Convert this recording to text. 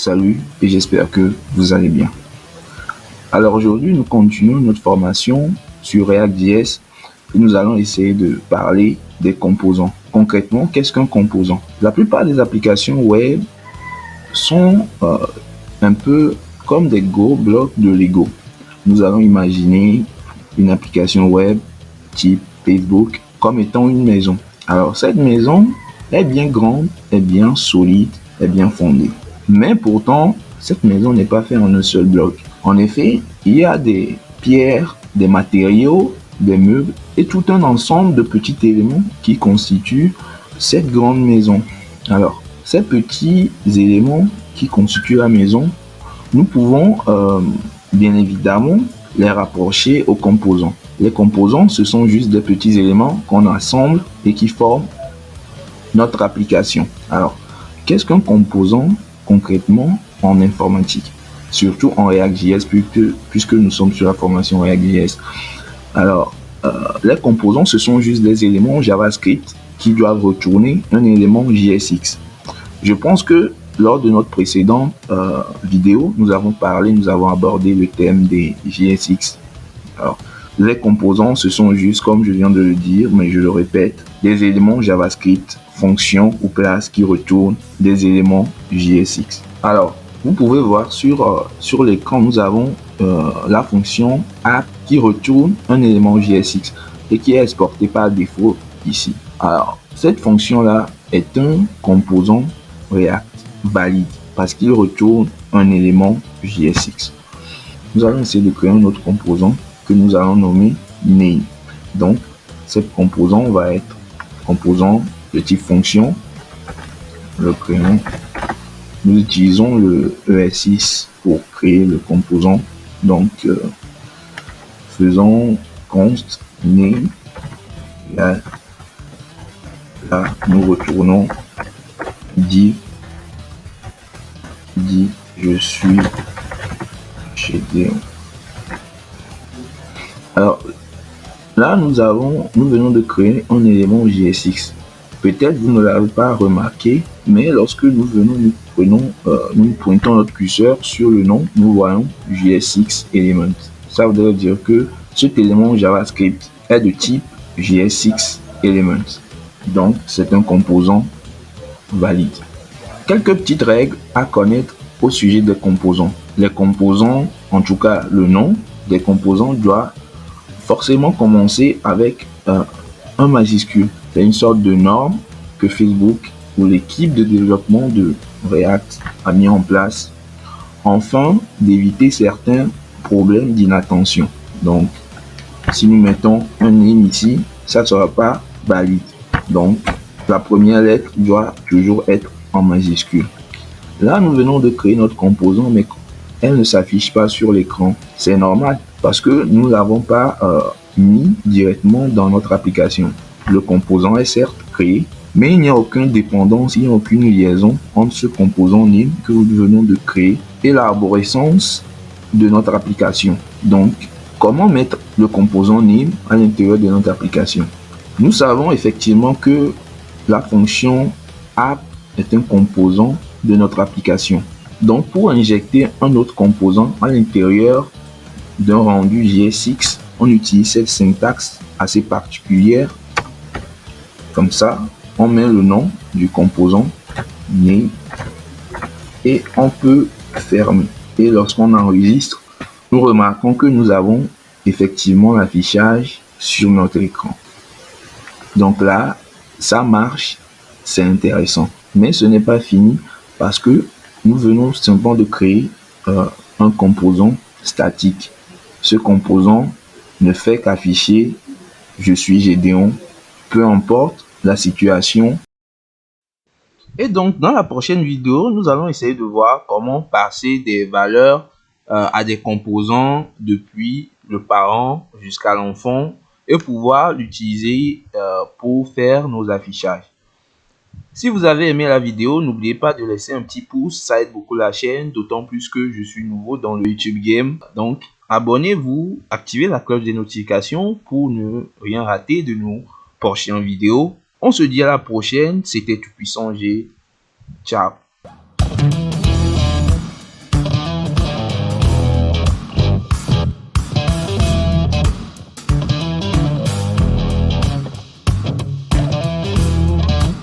Salut et j'espère que vous allez bien. Alors aujourd'hui, nous continuons notre formation sur React.js et nous allons essayer de parler des composants. Concrètement, qu'est-ce qu'un composant? La plupart des applications web sont un peu comme des gros blocs de Lego. Nous allons imaginer une application web type Facebook comme étant une maison. Alors cette maison est bien grande, est bien solide, est bien fondée. Mais pourtant, cette maison n'est pas faite en un seul bloc. En effet, il y a des pierres, des matériaux, des meubles et tout un ensemble de petits éléments qui constituent cette grande maison. Alors, ces petits éléments qui constituent la maison, nous pouvons bien évidemment les rapprocher aux composants. Les composants, ce sont juste des petits éléments qu'on assemble et qui forment notre application. Alors, qu'est-ce qu'un composant concrètement en informatique, surtout en React.js puisque nous sommes sur la formation React.js? Alors, les composants, ce sont juste des éléments JavaScript qui doivent retourner un élément JSX. Je pense que lors de notre précédente vidéo, nous avons abordé le thème des JSX. Alors, les composants, ce sont juste, comme je viens de le dire, mais je le répète, des éléments JavaScript, fonctions ou classes qui retournent des éléments JSX. Alors, vous pouvez voir sur l'écran, nous avons la fonction app qui retourne un élément JSX et qui est exporté par défaut ici. Alors, cette fonction-là est un composant React valide parce qu'il retourne un élément JSX. Nous allons essayer de créer un autre composant que nous allons nommer name. Donc, ce composant va être composant de type fonction. Le créons. Nous utilisons le ES6 pour créer le composant. Donc, faisons const name. Là, nous retournons div je suis chez Déon. Alors là, nous venons de créer un élément JSX. Peut-être vous ne l'avez pas remarqué, mais lorsque nous pointons notre curseur sur le nom, nous voyons JSX element. Ça voudrait dire que cet élément JavaScript est de type JSX element. Donc, c'est un composant valide. Quelques petites règles à connaître au sujet des composants. Les composants, en tout cas le nom des composants, doit forcément commencer avec un majuscule. C'est une sorte de norme que Facebook ou l'équipe de développement de React a mis en place afin d'éviter certains problèmes d'inattention. Donc, si nous mettons un name ici, ça ne sera pas valide. Donc, la première lettre doit toujours être en majuscule. Là, nous venons de créer notre composant, mais elle ne s'affiche pas sur l'écran. C'est normal parce que nous ne l'avons pas mis directement dans notre application. Le composant est certes créé, mais il n'y a aucune dépendance, il n'y a aucune liaison entre ce composant name que nous venons de créer et l'arborescence de notre application. Donc, comment mettre le composant name à l'intérieur de notre application? Nous savons effectivement que la fonction app est un composant de notre application. Donc, pour injecter un autre composant à l'intérieur d'un rendu JSX, on utilise cette syntaxe assez particulière. Comme ça, on met le nom du composant name et on peut fermer. Et lorsqu'on enregistre, nous remarquons que nous avons effectivement l'affichage sur notre écran. Donc là, ça marche, c'est intéressant. Mais ce n'est pas fini parce que nous venons simplement de créer un composant statique. Ce composant ne fait qu'afficher je suis Gédéon, peu importe la situation. Et donc, dans la prochaine vidéo, nous allons essayer de voir comment passer des valeurs à des composants depuis le parent jusqu'à l'enfant et pouvoir l'utiliser pour faire nos affichages. Si vous avez aimé la vidéo, n'oubliez pas de laisser un petit pouce, ça aide beaucoup la chaîne, d'autant plus que je suis nouveau dans le YouTube game. Donc, abonnez-vous, activez la cloche des notifications pour ne rien rater de nos prochaines vidéos. On se dit à la prochaine, c'était Tout Puissant G. Ciao.